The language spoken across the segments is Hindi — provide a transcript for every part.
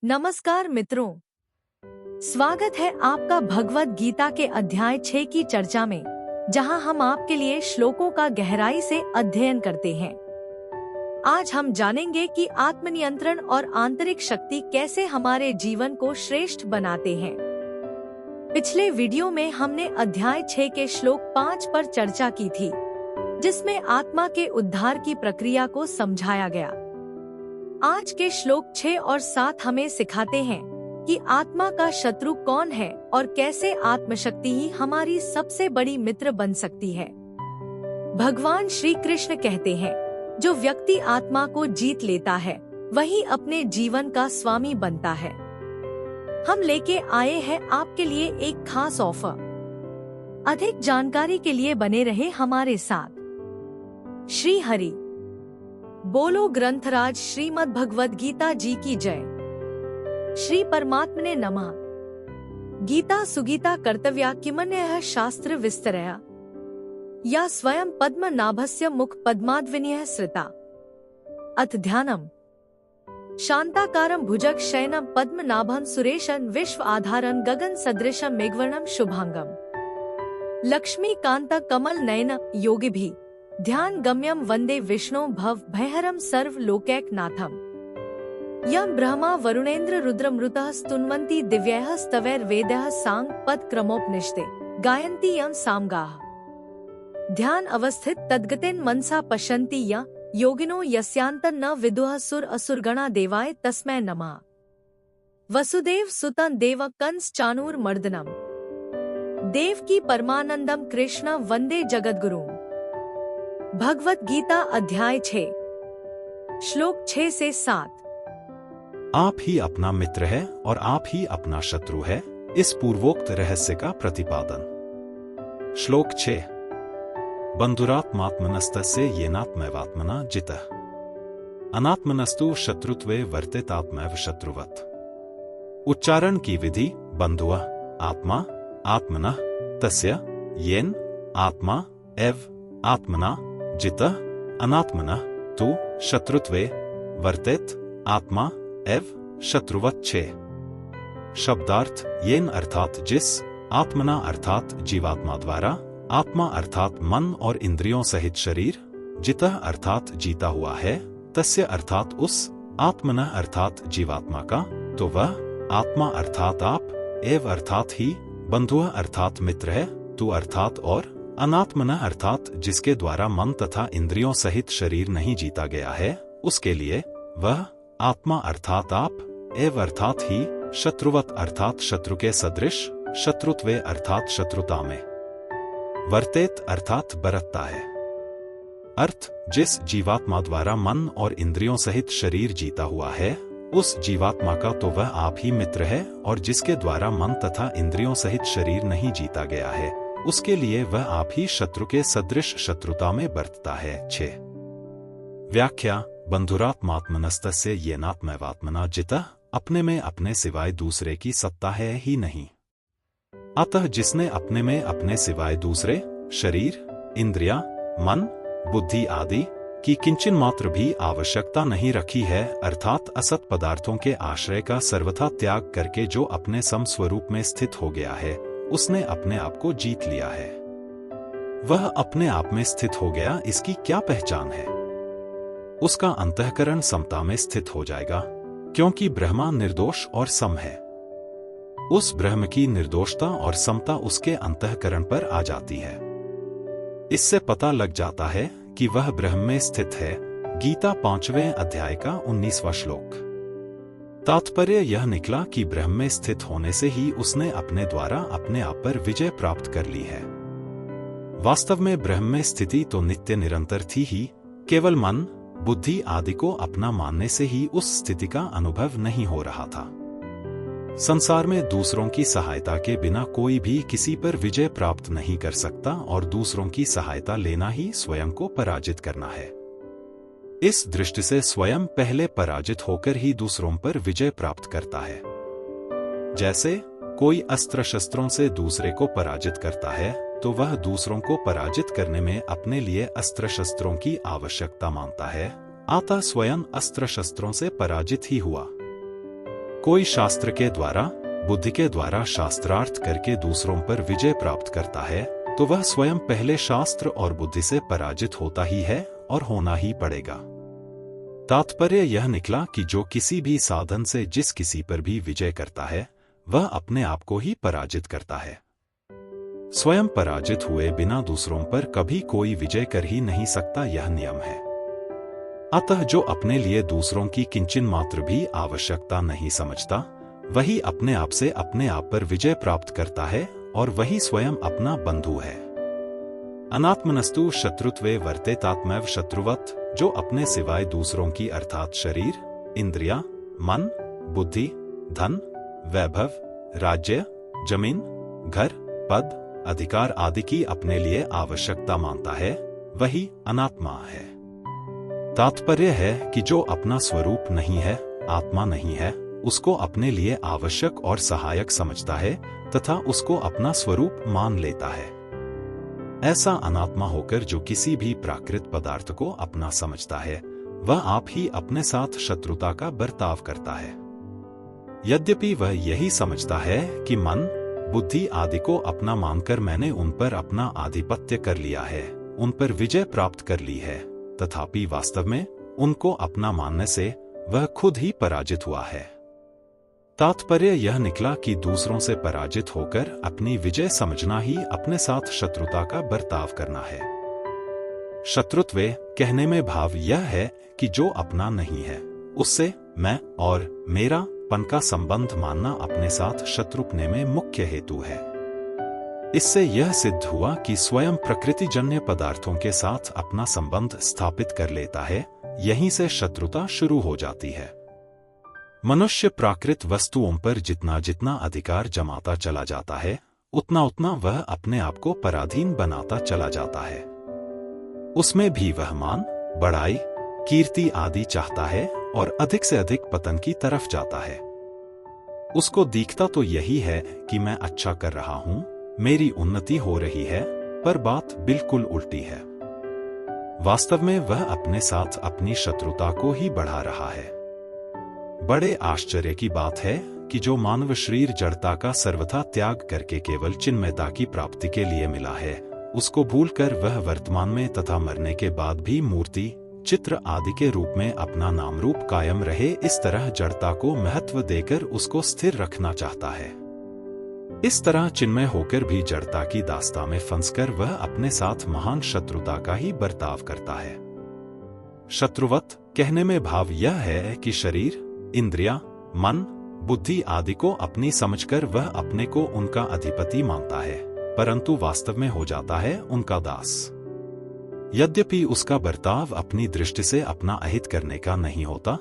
नमस्कार मित्रों, स्वागत है आपका भगवत गीता के अध्याय 6 की चर्चा में, जहां हम आपके लिए श्लोकों का गहराई से अध्ययन करते हैं। आज हम जानेंगे कि आत्मनियंत्रण और आंतरिक शक्ति कैसे हमारे जीवन को श्रेष्ठ बनाते हैं। पिछले वीडियो में हमने अध्याय 6 के श्लोक 5 पर चर्चा की थी, जिसमें आत्मा के उद्धार की प्रक्रिया को समझाया गया। आज के श्लोक 6 और 7 हमें सिखाते हैं कि आत्मा का शत्रु कौन है और कैसे आत्मशक्ति ही हमारी सबसे बड़ी मित्र बन सकती है। भगवान श्री कृष्ण कहते हैं, जो व्यक्ति आत्मा को जीत लेता है वही अपने जीवन का स्वामी बनता है। हम लेके आए हैं आपके लिए एक खास ऑफर। अधिक जानकारी के लिए बने रहे हमारे साथ। श्री हरि बोलो। ग्रंथराज श्रीमद् भगवद गीता जी की जय। श्री परमात्मने नमः। गीता सुगीता कर्तव्या किमन्यः शास्त्र विस्तरया या स्वयं पद्मनाभस्य मुख पद्माद्विनयः श्रिता। अथ ध्यानम्। शांताकारं भुजग शयनं पद्मनाभं सुरेशं विश्व आधारं गगन सदृशं मेघवर्णं शुभांगम। लक्ष्मी कांता कमल नयन योगिभिः ध्यान गम्यम वंदे विष्णु भव भयहरम सर्व लोकैकनाथम। यम ब्रह्मा वरुणेन्द्र रुद्रमृतः स्तुन्वन्ति दिव्यैः स्तवैर् वेदैः सांग पद क्रमोपनिषदे गायन्ति यं सामगाः। ध्यान अवस्थित तद्गतेन मनसा पश्यन्ति य योगिनो यस्यान्तं न विदुः सुर असुरगणा देवाय तस्मै नमः। वसुदेव सुतं देव कंस चाणूर मर्दनम देवकी परमानंदम कृष्ण वंदे जगद्गुरुम। भगवत गीता अध्याय 6 श्लोक 6 से 7। आप ही अपना मित्र है और आप ही अपना शत्रु है, इस पूर्वोक्त रहस्य का प्रतिपादन। श्लोक 6। बंधुरात्मात्मनस्तस्य येनात्मैवात्मना जितः अनात्मनस्तु शत्रुत्वे वर्तेतात्मैव शत्रुवत्। उच्चारण की विधि। बंधुः आत्मा, आत्मनः तस्य, येन आत्मा एव आत्मना, जितः अनात्मनः तु शत्रुत्वे वर्तेत आत्मा एव शत्रुवत्। 6। शब्दार्थ। येन अर्थात जिस, आत्मना अर्थात जीवात्मा द्वारा, आत्मा अर्थात मन और इंद्रियों सहित शरीर, जितः अर्थात जीता हुआ है, तस्य अर्थात उस, आत्मना अर्थात जीवात्मा का, तो वह, आत्मा अर्थात आप, एव अर्थात ही, बंधुः अर्थात मित्र है, तू अर्थात और, अनात्मना अर्थात जिसके द्वारा मन तथा इंद्रियों सहित शरीर नहीं जीता गया है, उसके लिए वह, आत्मा अर्थात आप, एव अर्थात ही, शत्रुवत अर्थात शत्रु के सदृश, शत्रुत्वे अर्थात शत्रुता में, वर्तेत अर्थात बरतता है। अर्थ। जिस जीवात्मा द्वारा मन और इंद्रियों सहित शरीर जीता हुआ है, उस जीवात्मा का तो वह आप ही मित्र है, और जिसके द्वारा मन तथा इंद्रियों सहित शरीर नहीं जीता गया है, उसके लिए वह आप ही शत्रु के सदृश शत्रुता में बरतता है। 6। व्याख्या। बंधुरात्मात्मनस्तस्य येनात्मैवात्मना जितः अपने में अपने सिवाय दूसरे की सत्ता है ही नहीं। अतः जिसने अपने में अपने सिवाय दूसरे, शरीर, इंद्रिया, मन, बुद्धि आदि की किंचन मात्र भी आवश्यकता नहीं रखी है, अर्थात असत पदार्थों के आश्रय का सर्वथा त्याग करके जो अपने समस्वरूप में स्थित हो गया है, उसने अपने आप को जीत लिया है। वह अपने आप में स्थित हो गया, इसकी क्या पहचान है? उसका अंतःकरण समता में स्थित हो जाएगा, क्योंकि ब्रह्मा निर्दोष और सम है। उस ब्रह्म की निर्दोषता और समता उसके अंतःकरण पर आ जाती है। इससे पता लग जाता है कि वह ब्रह्म में स्थित है। गीता 5वें अध्याय का 19वां श्लोक। तात्पर्य यह निकला कि ब्रह्म में स्थित होने से ही उसने अपने द्वारा अपने आप पर विजय प्राप्त कर ली है। वास्तव में ब्रह्म में स्थिति तो नित्य निरंतर थी ही, केवल मन, बुद्धि आदि को अपना मानने से ही उस स्थिति का अनुभव नहीं हो रहा था। संसार में दूसरों की सहायता के बिना कोई भी किसी पर विजय प्राप्त नहीं कर सकता, और दूसरों की सहायता लेना ही स्वयं को पराजित करना है। इस दृष्टि से स्वयं पहले पराजित होकर ही दूसरों पर विजय प्राप्त करता है। जैसे कोई अस्त्र शस्त्रों से दूसरे को पराजित करता है, तो वह दूसरों को पराजित करने में अपने लिए अस्त्र शस्त्रों की आवश्यकता मानता है, अतः स्वयं अस्त्र शस्त्रों से पराजित ही हुआ। कोई शास्त्र के द्वारा, बुद्धि के द्वारा शास्त्रार्थ करके दूसरों पर विजय प्राप्त करता है तो वह स्वयं पहले शास्त्र और बुद्धि से पराजित होता ही है और होना ही पड़ेगा। तात्पर्य यह निकला कि जो किसी भी साधन से जिस किसी पर भी विजय करता है वह अपने आप को ही पराजित करता है। स्वयं पराजित हुए बिना दूसरों पर कभी कोई विजय कर ही नहीं सकता, यह नियम है। अतः जो अपने लिए दूसरों की किंचन मात्र भी आवश्यकता नहीं समझता, वही अपने आप से अपने आप पर विजय प्राप्त करता है और वही स्वयं अपना बंधु है। अनात्मनस्तु शत्रुत्वे वर्तेतात्मैव शत्रुवत्, जो अपने सिवाय दूसरों की अर्थात शरीर, इंद्रिया, मन, बुद्धि, धन, वैभव, राज्य, जमीन, घर, पद, अधिकार आदि की अपने लिए आवश्यकता मानता है, वही अनात्मा है। तात्पर्य है कि जो अपना स्वरूप नहीं है, आत्मा नहीं है, उसको अपने लिए आवश्यक और सहायक समझता है तथा उसको अपना स्वरूप मान लेता है। ऐसा अनात्मा होकर जो किसी भी प्राकृत पदार्थ को अपना समझता है, वह आप ही अपने साथ शत्रुता का बर्ताव करता है। यद्यपि वह यही समझता है कि मन, बुद्धि आदि को अपना मानकर मैंने उन पर अपना आधिपत्य कर लिया है, उन पर विजय प्राप्त कर ली है, तथापि वास्तव में उनको अपना मानने से वह खुद ही पराजित हुआ है। तात्पर्य यह निकला कि दूसरों से पराजित होकर अपनी विजय समझना ही अपने साथ शत्रुता का बर्ताव करना है। शत्रुत्वे कहने में भाव यह है कि जो अपना नहीं है उससे मैं और मेरा पन का संबंध मानना अपने साथ शत्रुपने में मुख्य हेतु है। इससे यह सिद्ध हुआ कि स्वयं प्रकृतिजन्य पदार्थों के साथ अपना संबंध स्थापित कर लेता है, यहीं से शत्रुता शुरू हो जाती है। मनुष्य प्राकृत वस्तुओं पर जितना जितना अधिकार जमाता चला जाता है, उतना उतना वह अपने आप को पराधीन बनाता चला जाता है। उसमें भी वह मान, बड़ाई, कीर्ति आदि चाहता है और अधिक से अधिक पतन की तरफ जाता है। उसको दिखता तो यही है कि मैं अच्छा कर रहा हूं, मेरी उन्नति हो रही है, पर बात बिल्कुल उल्टी है। वास्तव में वह अपने साथ अपनी शत्रुता को ही बढ़ा रहा है। बड़े आश्चर्य की बात है कि जो मानव शरीर जड़ता का सर्वथा त्याग करके केवल चिन्मयता की प्राप्ति के लिए मिला है, उसको भूलकर वह वर्तमान में तथा मरने के बाद भी मूर्ति, चित्र आदि के रूप में अपना नाम रूप कायम रहे, इस तरह जड़ता को महत्व देकर उसको स्थिर रखना चाहता है। इस तरह चिन्मय होकर भी जड़ता की दास्ता में फंसकर वह अपने साथ महान शत्रुता का ही बर्ताव करता है। शत्रुवत कहने में भाव यह है कि शरीर, इंद्रिया, मन, बुद्धि आदि को अपनी समझकर वह अपने को उनका अधिपति मानता है, परंतु वास्तव में हो जाता है उनका दास। यद्यपि उसका बर्ताव अपनी दृष्टि से अपना अहित करने का नहीं होता,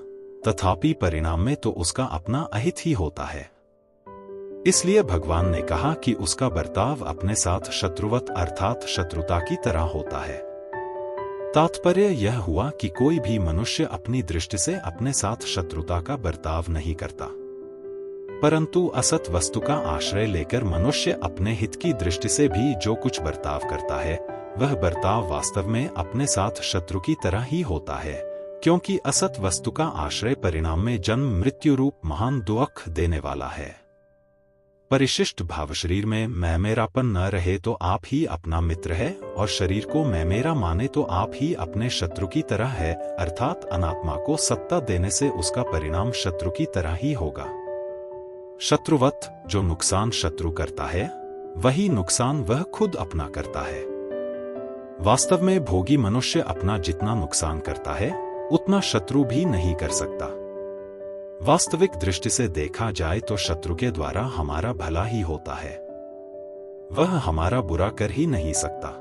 तथापि परिणाम में तो उसका अपना अहित ही होता है। इसलिए भगवान ने कहा कि उसका बर्ताव अपने साथ शत्रुवत अर्थात शत्रुता की तरह होता है। तात्पर्य यह हुआ कि कोई भी मनुष्य अपनी दृष्टि से अपने साथ शत्रुता का बर्ताव नहीं करता, परंतु असत वस्तु का आश्रय लेकर मनुष्य अपने हित की दृष्टि से भी जो कुछ बर्ताव करता है, वह बर्ताव वास्तव में अपने साथ शत्रु की तरह ही होता है, क्योंकि असत वस्तु का आश्रय परिणाम में जन्म मृत्यु रूप महान दुख देने वाला है। परिशिष्ट भाव शरीर में मैं मेरापन न रहे तो आप ही अपना मित्र है, और शरीर को मैं मेरा माने तो आप ही अपने शत्रु की तरह है, अर्थात अनात्मा को सत्ता देने से उसका परिणाम शत्रु की तरह ही होगा। शत्रुवत जो नुकसान शत्रु करता है, वही नुकसान वह खुद अपना करता है। वास्तव में भोगी मनुष्य अपना जितना नुकसान करता है, उतना शत्रु भी नहीं कर सकता। वास्तविक दृष्टि से देखा जाए तो शत्रु के द्वारा हमारा भला ही होता है, वह हमारा बुरा कर ही नहीं सकता,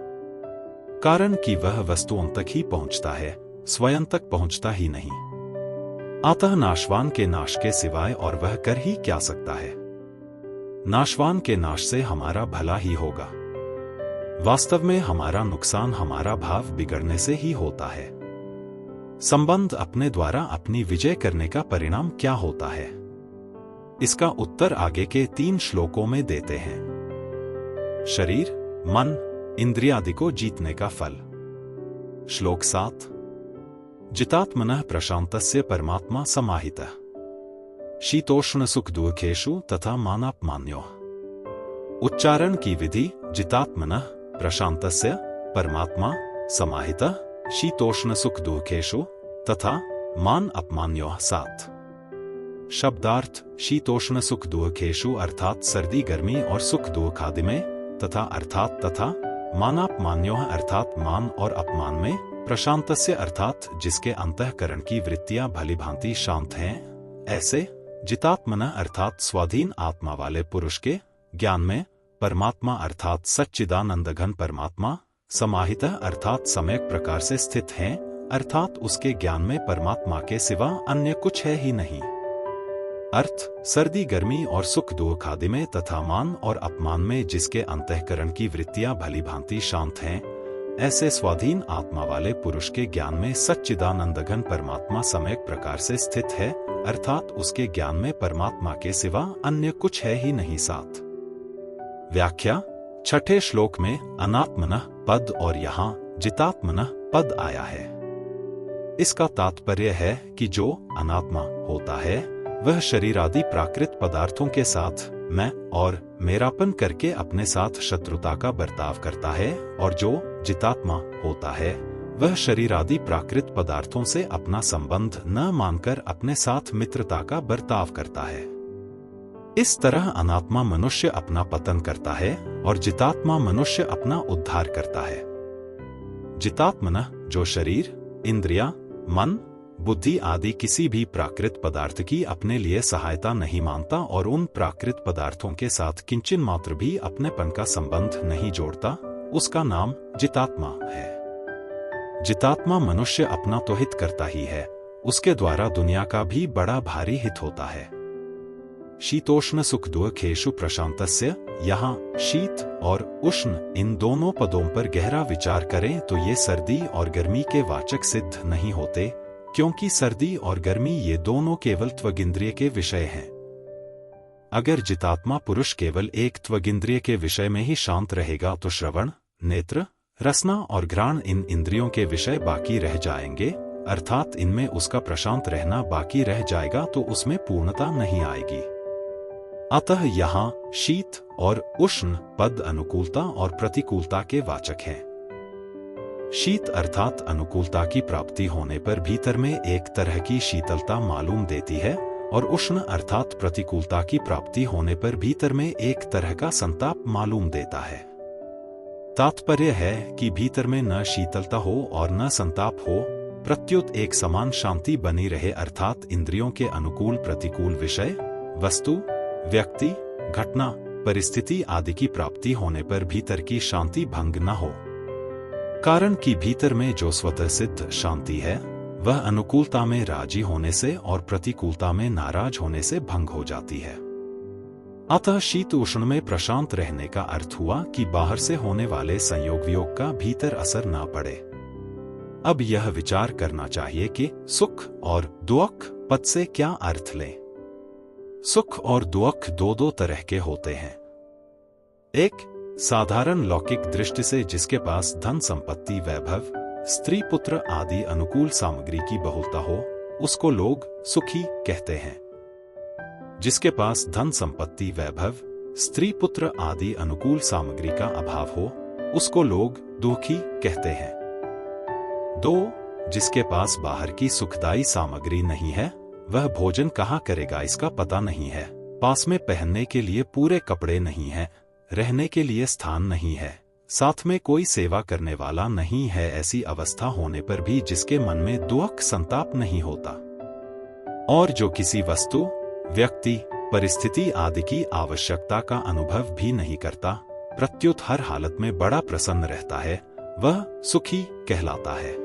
कारण कि वह वस्तुओं तक ही पहुंचता है, स्वयं तक पहुंचता ही नहीं। अतः नाशवान के नाश के सिवाय और वह कर ही क्या सकता है। नाशवान के नाश से हमारा भला ही होगा। वास्तव में हमारा नुकसान हमारा भाव बिगड़ने से ही होता है। संबंध अपने द्वारा अपनी विजय करने का परिणाम क्या होता है, इसका उत्तर आगे के 3 श्लोकों में देते हैं। शरीर, मन, इंद्रियादि को जीतने का फल। श्लोक 7। जितात्मनः प्रशांतस्य परमात्मा समाहितः। शीतोष्ण सुख दुखेषु तथा मानापमान्योः। उच्चारण की विधि जितात्मनः प्रशांतस्य परमात्मा समाहितः शीतोष्ण सुख दुखेषु तथा मान अपमान्योः। 7 शब्दार्थ शीतोष्ण सुख दुखेषु अर्थात सर्दी गर्मी और सुख दुख आदि में, तथा अर्थात तथा, मानापमान्योः अर्थात मान और अपमान में, प्रशांतस्य अर्थात जिसके अंतःकरण की वृत्तियां भली भांति शांत हैं, ऐसे, जितात्मनः अर्थात स्वाधीन आत्मा वाले पुरुष के ज्ञान में, परमात्मा अर्थात सच्चिदानंदघन परमात्मा, समाहितः अर्थात सम्यक प्रकार से स्थित हैं, अर्थात उसके ज्ञान में परमात्मा के सिवा अन्य कुछ है ही नहीं। अर्थ सर्दी गर्मी और सुख दुख आदि में तथा मान और अपमान में जिसके अंतःकरण की वृत्तियां भली भांति शांत हैं, ऐसे स्वाधीन आत्मा वाले पुरुष के ज्ञान में सच्चिदानंदघन परमात्मा सम्यक प्रकार से स्थित है, अर्थात उसके ज्ञान में परमात्मा के सिवा अन्य कुछ है ही नहीं। 7 व्याख्या 6ठे श्लोक में अनात्मनः पद और यहाँ जितात्मनः पद आया है। इसका तात्पर्य है कि जो अनात्मा होता है वह शरीर आदि प्राकृत पदार्थों के साथ मैं और मेरापन करके अपने साथ शत्रुता का बर्ताव करता है, और जो जितात्मा होता है वह शरीर आदि प्राकृत पदार्थों से अपना संबंध न मानकर अपने साथ मित्रता का बर्ताव करता है। इस तरह अनात्मा मनुष्य अपना पतन करता है और जितात्मा मनुष्य अपना उद्धार करता है। जितात्मनः जो शरीर, इंद्रिया, मन, बुद्धि आदि किसी भी प्राकृत पदार्थ की अपने लिए सहायता नहीं मानता और उन प्राकृत पदार्थों के साथ किंचन मात्र भी अपनेपन का संबंध नहीं जोड़ता, उसका नाम जितात्मा है। जितात्मा मनुष्य अपना तो हित करता ही है, उसके द्वारा दुनिया का भी बड़ा भारी हित होता है। शीतोष्ण सुख दुखेषु प्रशांतस्य, यहाँ शीत और उष्ण इन दोनों पदों पर गहरा विचार करें तो ये सर्दी और गर्मी के वाचक सिद्ध नहीं होते, क्योंकि सर्दी और गर्मी ये दोनों केवल त्वगिंद्रिय के विषय हैं। अगर जितात्मा पुरुष केवल एक त्वगिंद्रिय के विषय में ही शांत रहेगा तो श्रवण, नेत्र, रसना और घ्राण इन इंद्रियों के विषय बाकी रह जाएंगे, अर्थात इनमें उसका प्रशांत रहना बाकी रह जाएगा, तो उसमें पूर्णता नहीं आएगी। अतः यहाँ शीत और उष्ण पद अनुकूलता और प्रतिकूलता के वाचक हैं। शीत अर्थात अनुकूलता की प्राप्ति होने पर भीतर में एक तरह की शीतलता मालूम देती है, और उष्ण अर्थात प्रतिकूलता की प्राप्ति होने पर भीतर में एक तरह का संताप मालूम देता है। तात्पर्य है कि भीतर में न शीतलता हो और न संताप हो, प्रत्युत एक समान शांति बनी रहे, अर्थात इंद्रियों के अनुकूल प्रतिकूल विषय, वस्तु, व्यक्ति, घटना, परिस्थिति आदि की प्राप्ति होने पर भीतर की शांति भंग न हो। कारण कि भीतर में जो स्वतः सिद्ध शांति है वह अनुकूलता में राजी होने से और प्रतिकूलता में नाराज होने से भंग हो जाती है। अतः शीत उष्ण में प्रशांत रहने का अर्थ हुआ कि बाहर से होने वाले संयोग वियोग का भीतर असर ना पड़े। अब यह विचार करना चाहिए कि सुख और दुख पद से क्या अर्थ लें। सुख और दुख दो तरह के होते हैं। एक साधारण लौकिक दृष्टि से जिसके पास धन संपत्ति वैभव स्त्री पुत्र आदि अनुकूल सामग्री की बहुलता हो उसको लोग सुखी कहते हैं। जिसके पास धन संपत्ति वैभव स्त्री पुत्र आदि अनुकूल सामग्री का अभाव हो उसको लोग दुखी कहते हैं। 2 जिसके पास बाहर की सुखदायी सामग्री नहीं है वह भोजन कहाँ करेगा इसका पता नहीं है, पास में पहनने के लिए पूरे कपड़े नहीं है, रहने के लिए स्थान नहीं है, साथ में कोई सेवा करने वाला नहीं है। ऐसी अवस्था होने पर भी जिसके मन में दुख संताप नहीं होता और जो किसी वस्तु व्यक्ति परिस्थिति आदि की आवश्यकता का अनुभव भी नहीं करता, प्रत्युत हर हालत में बड़ा प्रसन्न रहता है, वह सुखी कहलाता है।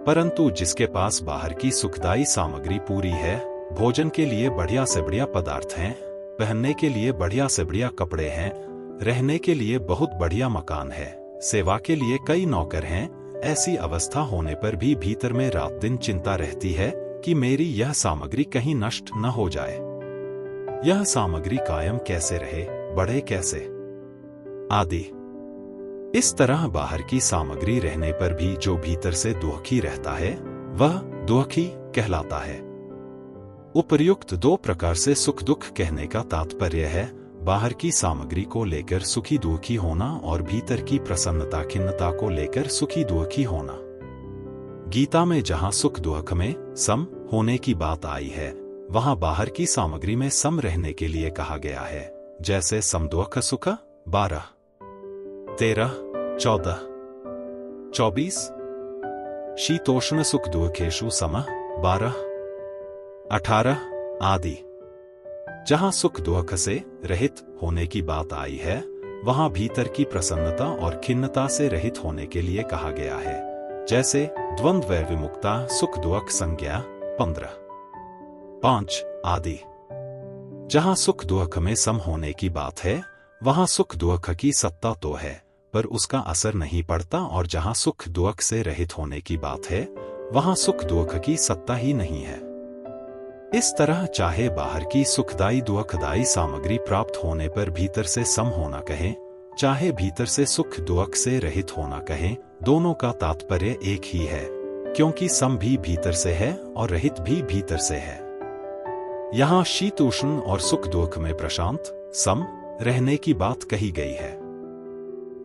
परंतु जिसके पास बाहर की सुखदायी सामग्री पूरी है, भोजन के लिए बढ़िया से बढ़िया पदार्थ हैं, पहनने के लिए बढ़िया से बढ़िया कपड़े हैं, रहने के लिए बहुत बढ़िया मकान है, सेवा के लिए कई नौकर हैं, ऐसी अवस्था होने पर भी भीतर में रात दिन चिंता रहती है कि मेरी यह सामग्री कहीं नष्ट न हो जाए, यह सामग्री कायम कैसे रहे, बढ़े कैसे आदि। इस तरह बाहर की सामग्री रहने पर भी जो भीतर से दुखी रहता है वह दुखी कहलाता है। उपर्युक्त दो प्रकार से सुख दुख कहने का तात्पर्य है बाहर की सामग्री को लेकर सुखी दुखी होना और भीतर की प्रसन्नता खिन्नता को लेकर सुखी दुखी होना। गीता में जहां सुख दुख में सम होने की बात आई है वहां बाहर की सामग्री में सम रहने के लिए कहा गया है, जैसे सम दुख सुख 12, 13, 14, 24, शीतोष्ण सुख दुखेषु सम 12, 18 आदि। जहां सुख दुख से रहित होने की बात आई है वहां भीतर की प्रसन्नता और खिन्नता से रहित होने के लिए कहा गया है, जैसे द्वंद्व विमुक्ता सुख दुख संज्ञा 15, 5 आदि। जहां सुख दुख में सम होने की बात है वहां सुख दुख की सत्ता तो है पर उसका असर नहीं पड़ता, और जहां सुख दुख से रहित होने की बात है वहां सुख दुख की सत्ता ही नहीं है। इस तरह चाहे बाहर की सुखदायी दुखदायी सामग्री प्राप्त होने पर भीतर से सम होना कहें, चाहे भीतर से सुख दुख से रहित होना कहें, दोनों का तात्पर्य एक ही है, क्योंकि सम भी भीतर से है और रहित भी भीतर से है। यहाँ शीतोष्ण और सुख दुख में प्रशांत सम रहने की बात कही गई है।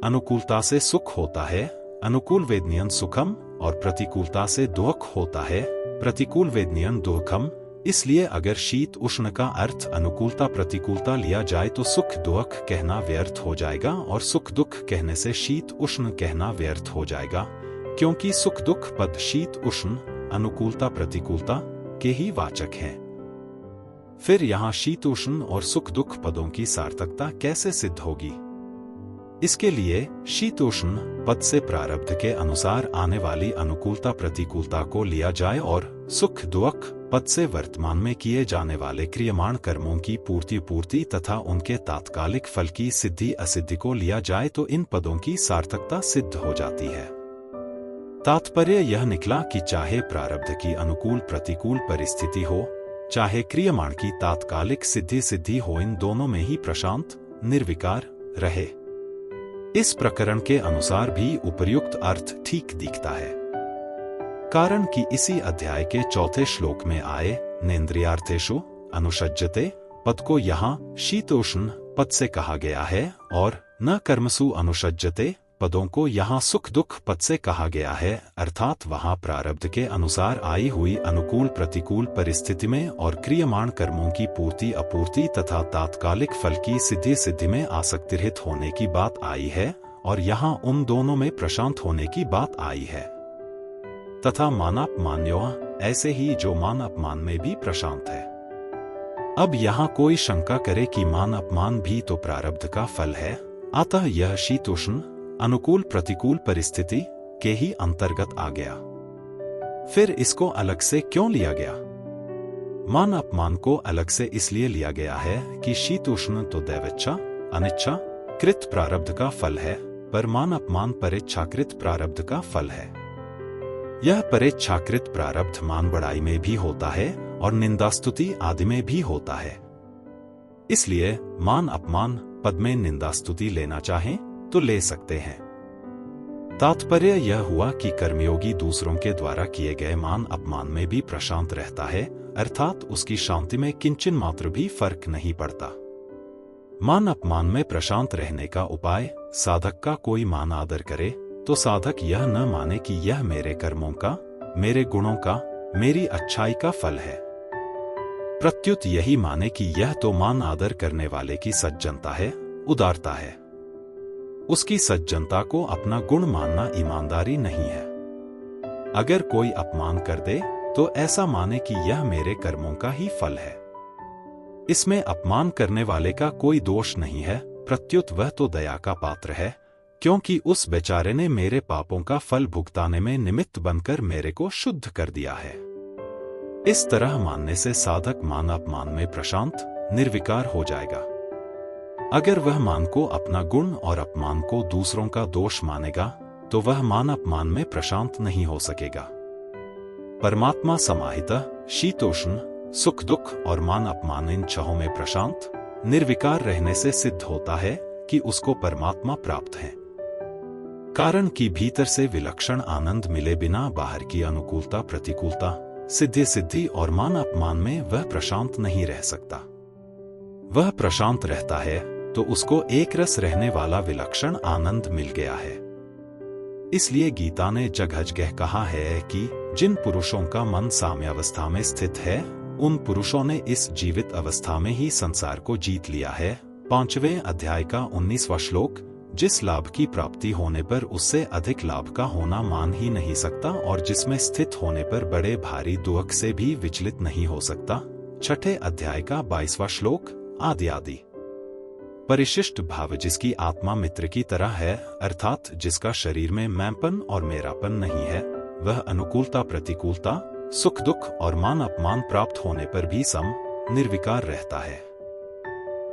अनुकूलता से सुख होता है अनुकूल वेदनियन सुखम, और प्रतिकूलता से दुख होता है प्रतिकूल वेदनियन दुखम। इसलिए अगर शीत उष्ण का अर्थ अनुकूलता प्रतिकूलता लिया जाए तो सुख दुख कहना व्यर्थ हो जाएगा, और सुख दुख कहने से शीत उष्ण कहना व्यर्थ हो जाएगा, क्योंकि सुख दुख पद शीत उष्ण अनुकूलता प्रतिकूलता के ही वाचक हैं। फिर यहाँ शीतोष्ण और सुख दुख पदों की सार्थकता कैसे सिद्ध होगी? इसके लिए शीतोष्ण पद से प्रारब्ध के अनुसार आने वाली अनुकूलता प्रतिकूलता को लिया जाए और सुख दुख पद से वर्तमान में किए जाने वाले क्रियमाण कर्मों की पूर्ति तथा उनके तात्कालिक फल की सिद्धि असिद्धि को लिया जाए तो इन पदों की सार्थकता सिद्ध हो जाती है। तात्पर्य यह निकला कि चाहे प्रारब्ध की अनुकूल प्रतिकूल परिस्थिति हो, चाहे क्रियमाण की तात्कालिक सिद्धि हो, इन दोनों में ही प्रशांत निर्विकार रहे। इस प्रकरण के अनुसार भी उपर्युक्त अर्थ ठीक दिखता है, कारण कि इसी अध्याय के चौथे श्लोक में आए नेन्द्रियार्थेषु अनुषज्यते पद को यहाँ शीतोष्ण पद से कहा गया है, और न कर्मसु अनुषज्यते पदों को यहाँ सुख दुख पद से कहा गया है, अर्थात वहाँ प्रारब्ध के अनुसार आई हुई अनुकूल प्रतिकूल परिस्थिति में और क्रियमाण कर्मों की पूर्ति अपूर्ति तथा तात्कालिक फल की सिद्धि में आसक्ति रहित होने की बात आई है, और यहाँ उन दोनों में प्रशांत होने की बात आई है। तथा मानापमान्यो ऐसे ही जो मान अपमान में भी प्रशांत है। अब यहाँ कोई शंका करे कि मान अपमान भी तो प्रारब्ध का फल है, अतः यह शीतोष्ण अनुकूल प्रतिकूल परिस्थिति के ही अंतर्गत आ गया, फिर इसको अलग से क्यों लिया गया? मान अपमान को अलग से इसलिए लिया गया है कि शीतोष्ण तो दैवेच्छा अनिच्छा कृत प्रारब्ध का फल है, पर मान अपमान परेच्छाकृत प्रारब्ध का फल है। यह परेच्छाकृत प्रारब्ध मान बढ़ाई में भी होता है और निंदास्तुति आदि में भी होता है। इसलिए मान अपमान पद में निंदास्तुति लेना चाहें तो ले सकते हैं। तात्पर्य यह हुआ कि कर्मयोगी दूसरों के द्वारा किए गए मान अपमान में भी प्रशांत रहता है, अर्थात उसकी शांति में किंचन मात्र भी फर्क नहीं पड़ता। मान अपमान में प्रशांत रहने का उपाय साधक का कोई मान आदर करे तो साधक यह न माने कि यह मेरे कर्मों का, मेरे गुणों का, मेरी अच्छाई का फल है। प्रत्युत यही माने कि यह तो मान आदर करने वाले की सज्जनता है, उदारता है। उसकी सज्जनता को अपना गुण मानना ईमानदारी नहीं है। अगर कोई अपमान कर दे तो ऐसा माने कि यह मेरे कर्मों का ही फल है। इसमें अपमान करने वाले का कोई दोष नहीं है, प्रत्युत वह तो दया का पात्र है, क्योंकि उस बेचारे ने मेरे पापों का फल भुगताने में निमित्त बनकर मेरे को शुद्ध कर दिया है। इस तरह मानने से साधक मान अपमान में प्रशांत निर्विकार हो जाएगा। अगर वह मान को अपना गुण और अपमान को दूसरों का दोष मानेगा तो वह मान अपमान में प्रशांत नहीं हो सकेगा। परमात्मा समाहितः शीतोष्ण सुख दुख और मान अपमान इन छहों में प्रशांत निर्विकार रहने से सिद्ध होता है कि उसको परमात्मा प्राप्त है। कारण कि भीतर से विलक्षण आनंद मिले बिना बाहर की अनुकूलता प्रतिकूलता सिद्धि सिद्धि और मान अपमान में वह प्रशांत नहीं रह सकता। वह प्रशांत रहता है तो उसको एक रस रहने वाला विलक्षण आनंद मिल गया है। इसलिए गीता ने जगह जगह कहा है कि जिन पुरुषों का मन साम्यावस्था में स्थित है उन पुरुषों ने इस जीवित अवस्था में ही संसार को जीत लिया है। 5वें अध्याय का 19वां श्लोक, जिस लाभ की प्राप्ति होने पर उससे अधिक लाभ का होना मान ही नहीं सकता और जिसमें स्थित होने पर बड़े भारी दुख से भी विचलित नहीं हो सकता। 6ठे अध्याय का 22वां श्लोक, आदि आदि। परिशिष्ट भाव जिसकी आत्मा मित्र की तरह है, अर्थात जिसका शरीर में मैंपन और मेरापन नहीं है, वह अनुकूलता प्रतिकूलता, सुख दुख और मान अपमान प्राप्त होने पर भी सम निर्विकार रहता है।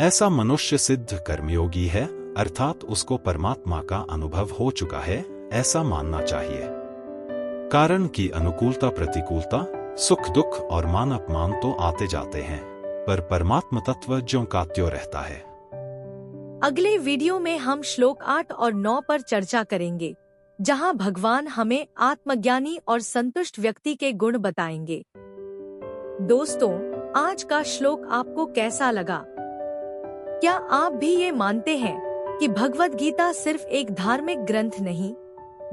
ऐसा मनुष्य सिद्ध कर्मयोगी है, अर्थात उसको परमात्मा का अनुभव हो चुका है, ऐसा मानना चाहिए। कारण कि अनुकूलता प्रतिकूलता, सुख दुख और मान अपमान तो आते जाते हैं, पर परमात्मा तत्व ज्यों का त्यों रहता है। अगले वीडियो में हम श्लोक 8 और 9 पर चर्चा करेंगे, जहां भगवान हमें आत्मज्ञानी और संतुष्ट व्यक्ति के गुण बताएंगे। दोस्तों, आज का श्लोक आपको कैसा लगा? क्या आप भी ये मानते हैं कि भगवद गीता सिर्फ एक धार्मिक ग्रंथ नहीं,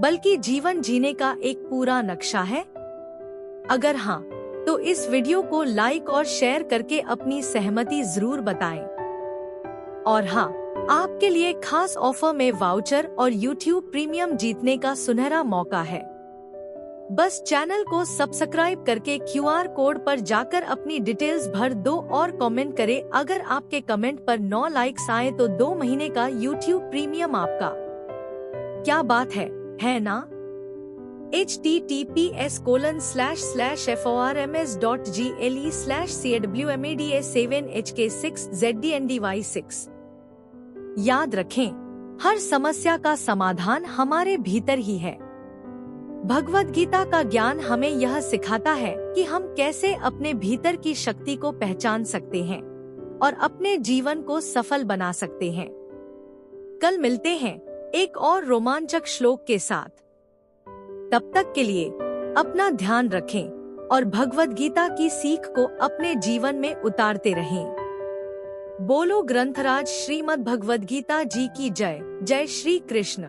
बल्कि जीवन जीने का एक पूरा नक्शा है? अगर हाँ, तो इस वीडियो को लाइक और शेयर करके अपनी सहमति जरूर बताएं। और हाँ, आपके लिए खास ऑफर में वाउचर और YouTube प्रीमियम जीतने का सुनहरा मौका है। बस चैनल को सब्सक्राइब करके QR कोड पर जाकर अपनी डिटेल्स भर दो और कमेंट करें। अगर आपके कमेंट पर 9 लाइक्स आए तो 2 महीने का YouTube प्रीमियम आपका। क्या बात है ना? https://forms.gle/cwmada7hk6zdndy6। याद रखें, हर समस्या का समाधान हमारे भीतर ही है। भगवद गीता का ज्ञान हमें यह सिखाता है कि हम कैसे अपने भीतर की शक्ति को पहचान सकते हैं और अपने जीवन को सफल बना सकते हैं। कल मिलते हैं एक और रोमांचक श्लोक के साथ। तब तक के लिए अपना ध्यान रखें और भगवद गीता की सीख को अपने जीवन में उतारते रहें। बोलो ग्रंथराज श्रीमद् भगवद गीता जी की जय। जय श्री कृष्ण।